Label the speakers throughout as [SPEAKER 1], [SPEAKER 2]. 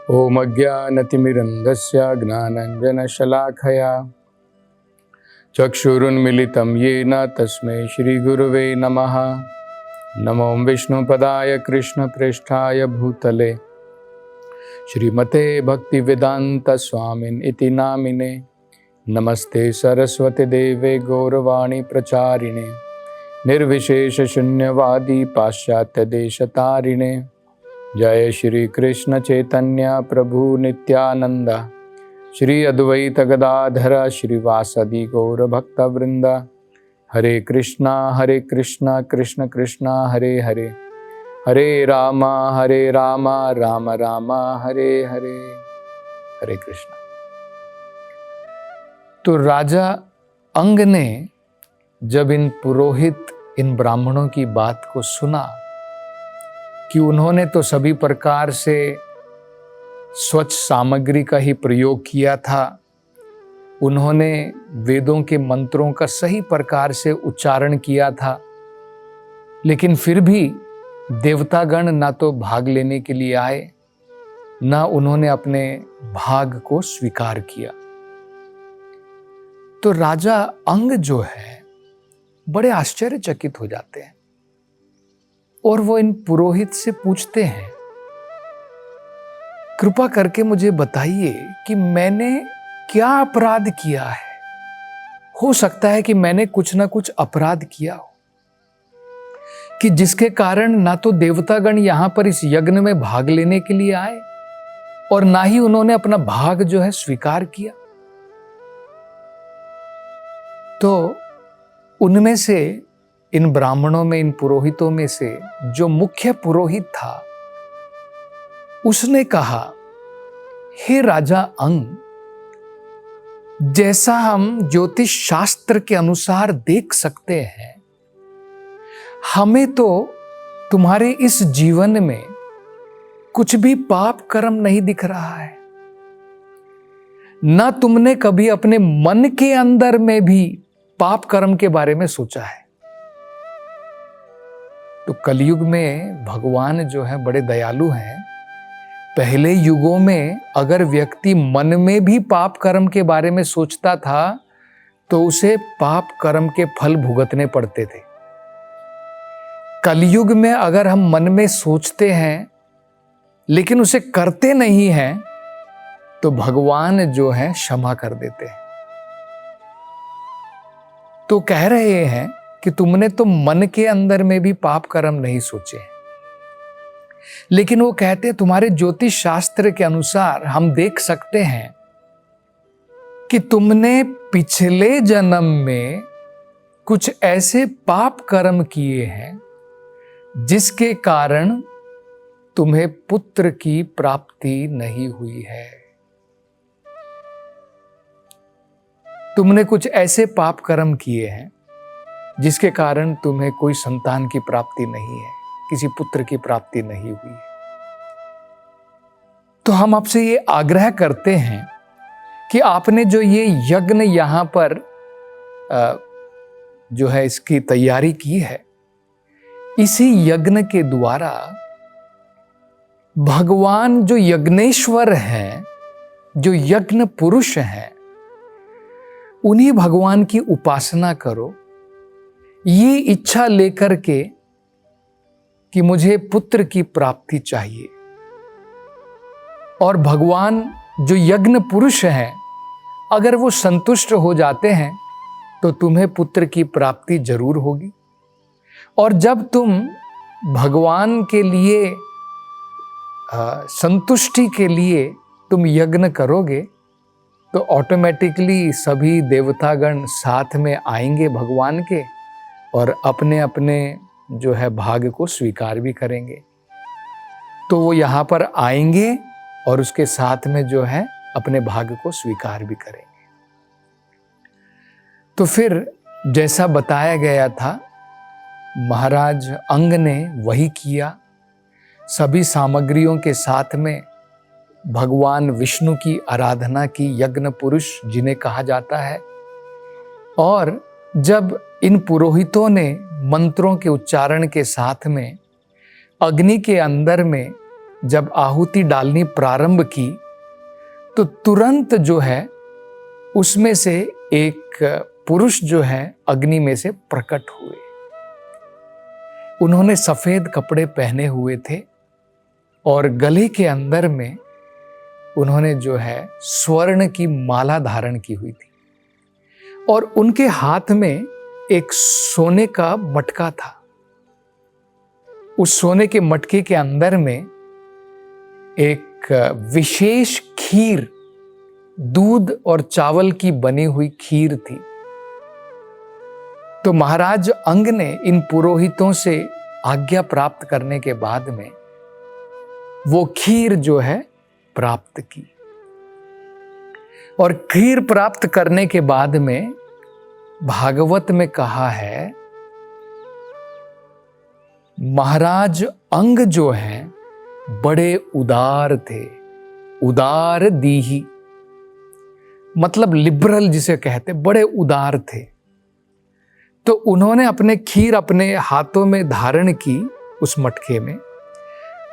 [SPEAKER 1] ॐ अज्ञानतिमिरन्धस्य ज्ञानाञ्जनशलाखया चक्षुरुन्मिलितं येन तस्मै श्रीगुरुवे नमः। नमो विष्णुपदाय कृष्णप्रेष्ठाय भूतले श्रीमते भक्तिवेदान्तस्वामिन् इति नामिने। नमस्ते सरस्वती देवे गौरवाणी प्रचारिणे निर्विशेषशून्यवादी पाश्चात्यदेशतारिणे। जय श्री कृष्ण चैतन्य प्रभु नित्यानंद श्री अद्वैत गदाधर श्रीवासदि गौर भक्तवृंद। हरे कृष्णा कृष्ण कृष्णा हरे हरे, हरे राम राम राम हरे हरे। हरे कृष्ण। तो राजा अंग ने जब इन पुरोहित इन ब्राह्मणों की बात को सुना कि उन्होंने तो सभी प्रकार से स्वच्छ सामग्री का ही प्रयोग किया था, उन्होंने वेदों के मंत्रों का सही प्रकार से उच्चारण किया था, लेकिन फिर भी देवतागण ना तो भाग लेने के लिए आए, ना उन्होंने अपने भाग को स्वीकार किया। तो राजा अंग जो है बड़े आश्चर्यचकित हो जाते हैं और वो इन पुरोहित से पूछते हैं, कृपा करके मुझे बताइए कि मैंने क्या अपराध किया है। हो सकता है कि मैंने कुछ ना कुछ अपराध किया हो कि जिसके कारण ना तो देवतागण यहां पर इस यज्ञ में भाग लेने के लिए आए और ना ही उन्होंने अपना भाग जो है स्वीकार किया। तो उनमें से, इन ब्राह्मणों में, इन पुरोहितों में से जो मुख्य पुरोहित था, उसने कहा, हे राजा अंग, जैसा हम ज्योतिष शास्त्र के अनुसार देख सकते हैं, हमें तो तुम्हारे इस जीवन में कुछ भी पाप कर्म नहीं दिख रहा है। ना तुमने कभी अपने मन के अंदर में भी पाप कर्म के बारे में सोचा है। तो कलयुग में भगवान जो है बड़े दयालु हैं। पहले युगों में अगर व्यक्ति मन में भी पाप कर्म के बारे में सोचता था तो उसे पाप कर्म के फल भुगतने पड़ते थे। कलयुग में अगर हम मन में सोचते हैं लेकिन उसे करते नहीं हैं तो भगवान जो है क्षमा कर देते हैं। तो कह रहे हैं कि तुमने तो मन के अंदर में भी पाप कर्म नहीं सोचे, लेकिन वो कहते तुम्हारे ज्योतिष शास्त्र के अनुसार हम देख सकते हैं कि तुमने पिछले जन्म में कुछ ऐसे पाप कर्म किए हैं जिसके कारण तुम्हें पुत्र की प्राप्ति नहीं हुई है। तुमने कुछ ऐसे पाप कर्म किए हैं जिसके कारण तुम्हें कोई संतान की प्राप्ति नहीं है, किसी पुत्र की प्राप्ति नहीं हुई है। तो हम आपसे ये आग्रह करते हैं कि आपने जो ये यज्ञ यहां पर जो है इसकी तैयारी की है, इसी यज्ञ के द्वारा भगवान जो यज्ञेश्वर हैं, जो यज्ञ पुरुष हैं, उन्हीं भगवान की उपासना करो, ये इच्छा लेकर के कि मुझे पुत्र की प्राप्ति चाहिए। और भगवान जो यज्ञ पुरुष हैं, अगर वो संतुष्ट हो जाते हैं तो तुम्हें पुत्र की प्राप्ति जरूर होगी। और जब तुम भगवान के लिए संतुष्टि के लिए तुम यज्ञ करोगे तो ऑटोमेटिकली सभी देवतागण साथ में आएंगे भगवान के और अपने अपने जो है भाग को स्वीकार भी करेंगे। तो वो यहाँ पर आएंगे और उसके साथ में जो है अपने भाग को स्वीकार भी करेंगे। तो फिर जैसा बताया गया था, महाराज अंग ने वही किया। सभी सामग्रियों के साथ में भगवान विष्णु की आराधना की, यज्ञ पुरुष जिन्हें कहा जाता है। और जब इन पुरोहितों ने मंत्रों के उच्चारण के साथ में अग्नि के अंदर में जब आहुति डालनी प्रारंभ की तो तुरंत जो है उसमें से एक पुरुष जो है अग्नि में से प्रकट हुए। उन्होंने सफेद कपड़े पहने हुए थे और गले के अंदर में उन्होंने जो है स्वर्ण की माला धारण की हुई थी और उनके हाथ में एक सोने का मटका था। उस सोने के मटके के अंदर में एक विशेष खीर, दूध और चावल की बनी हुई खीर थी। तो महाराज अंग ने इन पुरोहितों से आज्ञा प्राप्त करने के बाद में वो खीर जो है प्राप्त की और खीर प्राप्त करने के बाद में भागवत में कहा है महाराज अंग जो है बड़े उदार थे। उदार दीही मतलब लिबरल जिसे कहते, बड़े उदार थे। तो उन्होंने अपने खीर अपने हाथों में धारण की उस मटके में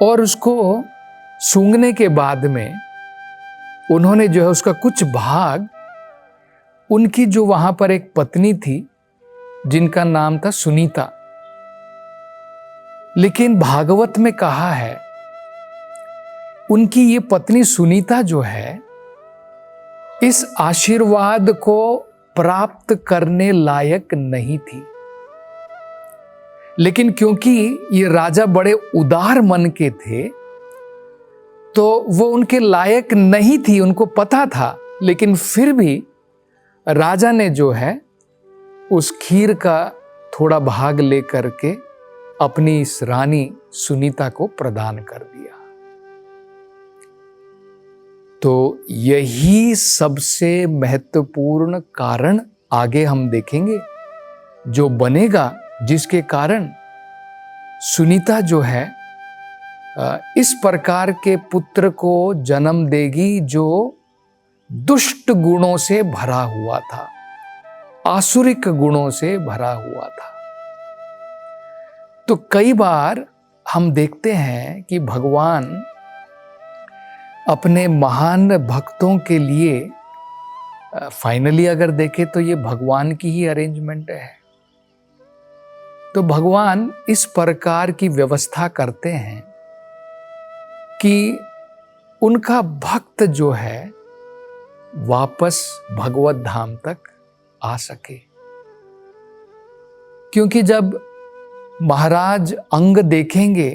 [SPEAKER 1] और उसको सूंघने के बाद में उन्होंने जो है उसका कुछ भाग उनकी जो वहां पर एक पत्नी थी जिनका नाम था सुनीता, लेकिन भागवत में कहा है उनकी ये पत्नी सुनीता जो है इस आशीर्वाद को प्राप्त करने लायक नहीं थी, लेकिन क्योंकि ये राजा बड़े उदार मन के थे तो वो उनके लायक नहीं थी, उनको पता था, लेकिन फिर भी राजा ने जो है उस खीर का थोड़ा भाग लेकर के अपनी इस रानी सुनीता को प्रदान कर दिया। तो यही सबसे महत्वपूर्ण कारण आगे हम देखेंगे जो बनेगा, जिसके कारण सुनीता जो है इस प्रकार के पुत्र को जन्म देगी जो दुष्ट गुणों से भरा हुआ था, आसुरिक गुणों से भरा हुआ था। तो कई बार हम देखते हैं कि भगवान अपने महान भक्तों के लिए फाइनली अगर देखें तो ये भगवान की ही अरेंजमेंट है। तो भगवान इस प्रकार की व्यवस्था करते हैं कि उनका भक्त जो है वापस भगवत धाम तक आ सके। क्योंकि जब महाराज अंग देखेंगे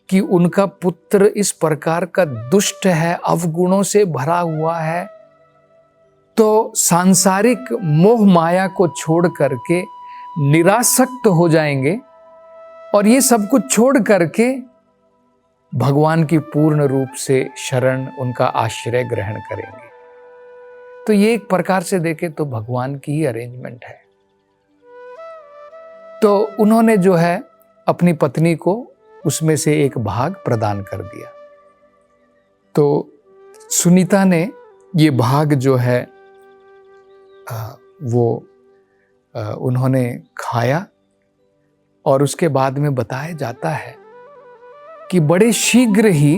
[SPEAKER 1] कि उनका पुत्र इस प्रकार का दुष्ट है, अवगुणों से भरा हुआ है, तो सांसारिक मोह माया को छोड़ करके निरासक्त हो जाएंगे और ये सब कुछ छोड़ करके भगवान की पूर्ण रूप से शरण, उनका आश्रय ग्रहण करेंगे। तो ये एक प्रकार से देखें तो भगवान की ही अरेंजमेंट है। तो उन्होंने जो है अपनी पत्नी को उसमें से एक भाग प्रदान कर दिया। तो सुनीता ने ये भाग जो है उन्होंने खाया और उसके बाद में बताया जाता है कि बड़े शीघ्र ही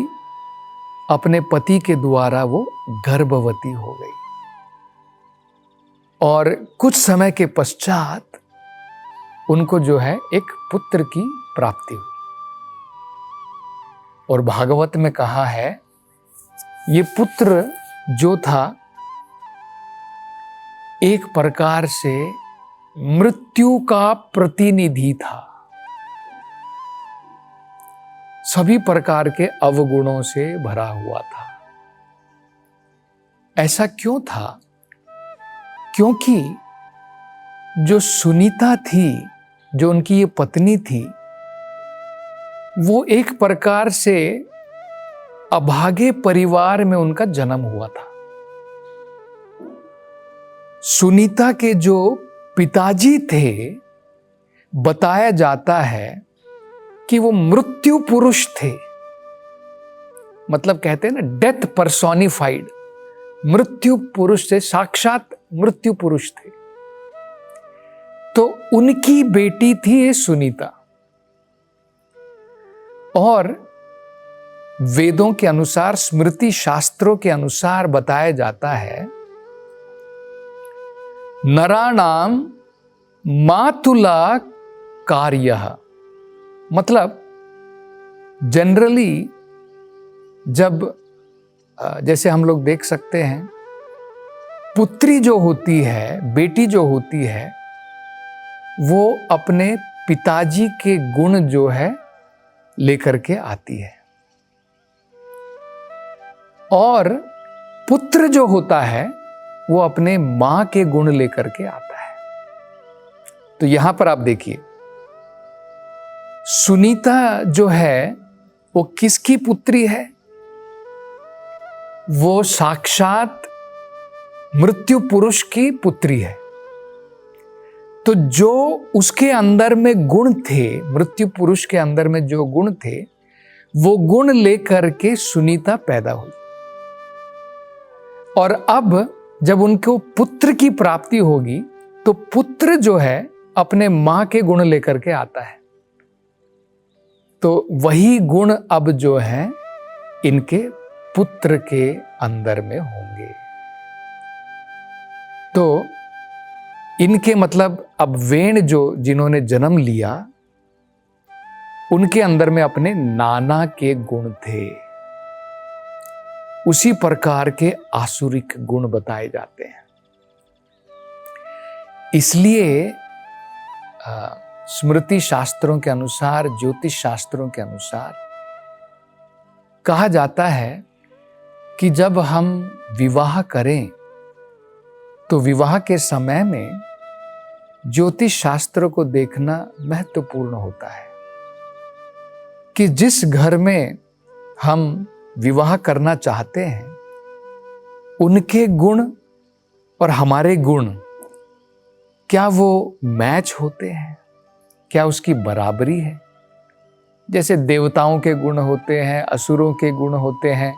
[SPEAKER 1] अपने पति के द्वारा वो गर्भवती हो गई और कुछ समय के पश्चात उनको जो है एक पुत्र की प्राप्ति हुई। और भागवत में कहा है ये पुत्र जो था एक प्रकार से मृत्यु का प्रतिनिधि था, सभी प्रकार के अवगुणों से भरा हुआ था। ऐसा क्यों था? क्योंकि जो सुनीता थी, जो उनकी ये पत्नी थी, वो एक प्रकार से अभागे परिवार में उनका जन्म हुआ था। सुनीता के जो पिताजी थे, बताया जाता है कि वो मृत्यु पुरुष थे। मतलब कहते हैं ना, डेथ पर्सोनिफाइड, मृत्यु पुरुष थे, साक्षात मृत्यु पुरुष थे। तो उनकी बेटी थी ये सुनीता। और वेदों के अनुसार, स्मृति शास्त्रों के अनुसार बताया जाता है, नराणाम मातुला कार्यः। मतलब जनरली जब जैसे हम लोग देख सकते हैं, पुत्री जो होती है, बेटी जो होती है, वो अपने पिताजी के गुण जो है लेकर के आती है, और पुत्र जो होता है वो अपने मां के गुण लेकर के आता है। तो यहां पर आप देखिए, सुनीता जो है वो किसकी पुत्री है? वो साक्षात मृत्यु पुरुष की पुत्री है। तो जो उसके अंदर में गुण थे, मृत्यु पुरुष के अंदर में जो गुण थे, वो गुण लेकर के सुनीता पैदा हुई। और अब जब उनको पुत्र की प्राप्ति होगी, तो पुत्र जो है अपने मां के गुण लेकर के आता है। तो वही गुण अब जो है इनके पुत्र के अंदर में होंगे। तो इनके मतलब अब वेण जो जिन्होंने जन्म लिया, उनके अंदर में अपने नाना के गुण थे। उसी प्रकार के आसुरिक गुण बताए जाते हैं। इसलिए स्मृति शास्त्रों के अनुसार, ज्योतिष शास्त्रों के अनुसार कहा जाता है कि जब हम विवाह करें तो विवाह के समय में ज्योतिष शास्त्र को देखना महत्वपूर्ण होता है कि जिस घर में हम विवाह करना चाहते हैं, उनके गुण और हमारे गुण क्या वो मैच होते हैं, क्या उसकी बराबरी है। जैसे देवताओं के गुण होते हैं, असुरों के गुण होते हैं,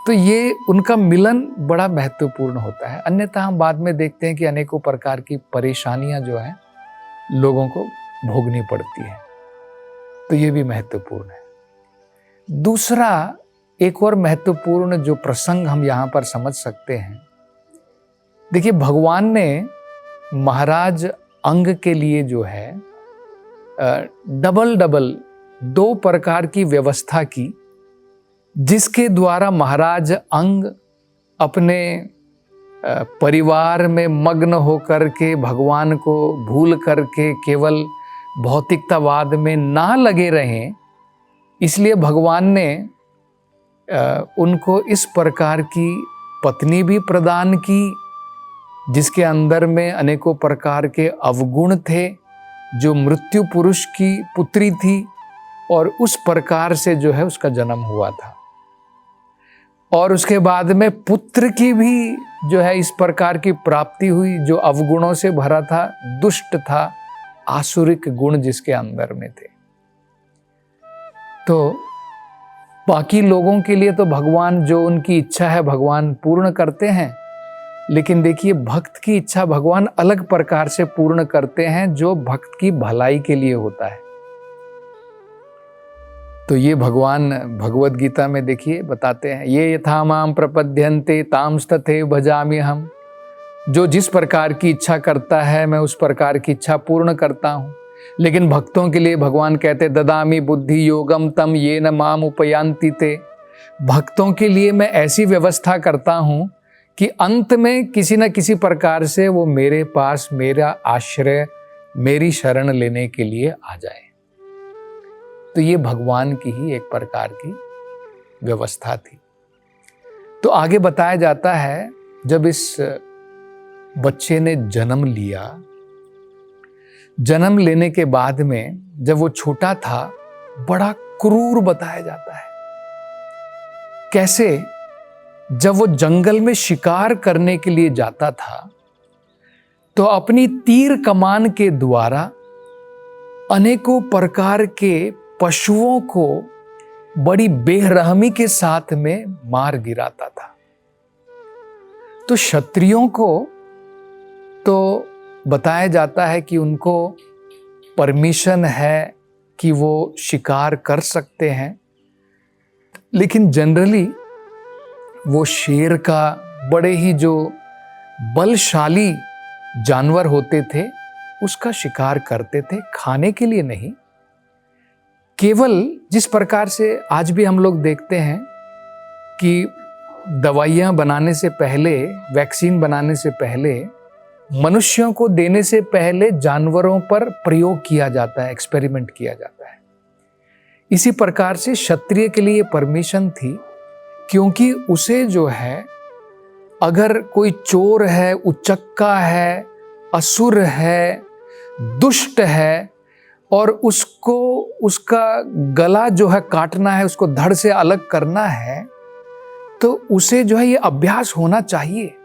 [SPEAKER 1] तो ये उनका मिलन बड़ा महत्वपूर्ण होता है। अन्यथा हम बाद में देखते हैं कि अनेकों प्रकार की परेशानियां जो हैं लोगों को भोगनी पड़ती है। तो ये भी महत्वपूर्ण है। दूसरा एक और महत्वपूर्ण जो प्रसंग हम यहाँ पर समझ सकते हैं, देखिए भगवान ने महाराज अंग के लिए जो है डबल दो प्रकार की व्यवस्था की, जिसके द्वारा महाराज अंग अपने परिवार में मग्न होकर के, भगवान को भूल करके केवल भौतिकतावाद में ना लगे रहें। इसलिए भगवान ने उनको इस प्रकार की पत्नी भी प्रदान की, जिसके अंदर में अनेकों प्रकार के अवगुण थे, जो मृत्यु पुरुष की पुत्री थी, और उस प्रकार से जो है उसका जन्म हुआ था। और उसके बाद में पुत्र की भी जो है इस प्रकार की प्राप्ति हुई, जो अवगुणों से भरा था, दुष्ट था, आसुरिक गुण जिसके अंदर में थे। तो बाकी लोगों के लिए तो भगवान जो उनकी इच्छा है भगवान पूर्ण करते हैं, लेकिन देखिए भक्त की इच्छा भगवान अलग प्रकार से पूर्ण करते हैं, जो भक्त की भलाई के लिए होता है। तो ये भगवान भगवत गीता में देखिए बताते हैं, ये यथा माम प्रपद्यन्ते तांस्तथैव भजामि हम। जो जिस प्रकार की इच्छा करता है मैं उस प्रकार की इच्छा पूर्ण करता हूँ। लेकिन भक्तों के लिए भगवान कहते ददामि बुद्धि योगम तम येन माम उपयान्ति ते। भक्तों के लिए मैं ऐसी व्यवस्था करता हूँ कि अंत में किसी न किसी प्रकार से वो मेरे पास मेरा आश्रय, मेरी शरण लेने के लिए आ जाए। तो ये भगवान की ही एक प्रकार की व्यवस्था थी। तो आगे बताया जाता है, जब इस बच्चे ने जन्म लिया, जन्म लेने के बाद में जब वो छोटा था, बड़ा क्रूर बताया जाता है। कैसे? जब वो जंगल में शिकार करने के लिए जाता था, तो अपनी तीर कमान के द्वारा अनेकों प्रकार के पशुओं को बड़ी बेरहमी के साथ में मार गिराता था। तो क्षत्रियों को तो बताया जाता है कि उनको परमिशन है कि वो शिकार कर सकते हैं, लेकिन जनरली वो शेर का बड़े ही जो बलशाली जानवर होते थे उसका शिकार करते थे, खाने के लिए नहीं। केवल जिस प्रकार से आज भी हम लोग देखते हैं कि दवाइयाँ बनाने से पहले, वैक्सीन बनाने से पहले, मनुष्यों को देने से पहले जानवरों पर प्रयोग किया जाता है, एक्सपेरिमेंट किया जाता है। इसी प्रकार से क्षत्रिय के लिए परमिशन थी, क्योंकि उसे जो है, अगर कोई चोर है, उचक्का है, असुर है, दुष्ट है और उसको उसका गला जो है काटना है, उसको धड़ से अलग करना है, तो उसे जो है ये अभ्यास होना चाहिए।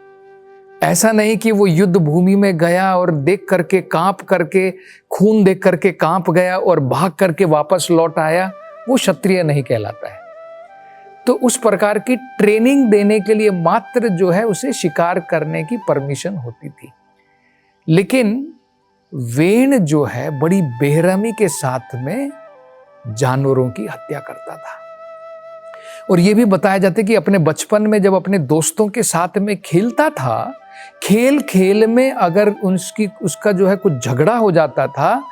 [SPEAKER 1] ऐसा नहीं कि वो युद्ध भूमि में गया और देख करके कांप करके, खून देख करके कांप गया और भाग करके वापस लौट आया, वो क्षत्रिय नहीं कहलाता है। तो उस प्रकार की ट्रेनिंग देने के लिए मात्र जो है उसे शिकार करने की परमिशन होती थी। लेकिन वेण जो है बड़ी बेरहमी के साथ में जानवरों की हत्या करता था। और यह भी बताया जाता है कि अपने बचपन में जब अपने दोस्तों के साथ में खेलता था, खेल खेल में अगर उसका जो है कुछ झगड़ा हो जाता था,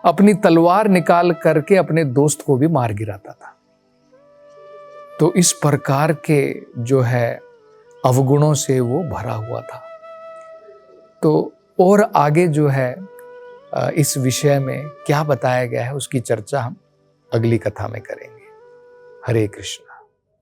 [SPEAKER 1] अपनी तलवार निकाल करके अपने दोस्त को भी मार गिराता था। तो इस प्रकार के जो है अवगुणों से वो भरा हुआ था। तो और आगे जो है इस विषय में क्या बताया गया है उसकी चर्चा हम अगली कथा में करेंगे। हरे कृष्ण।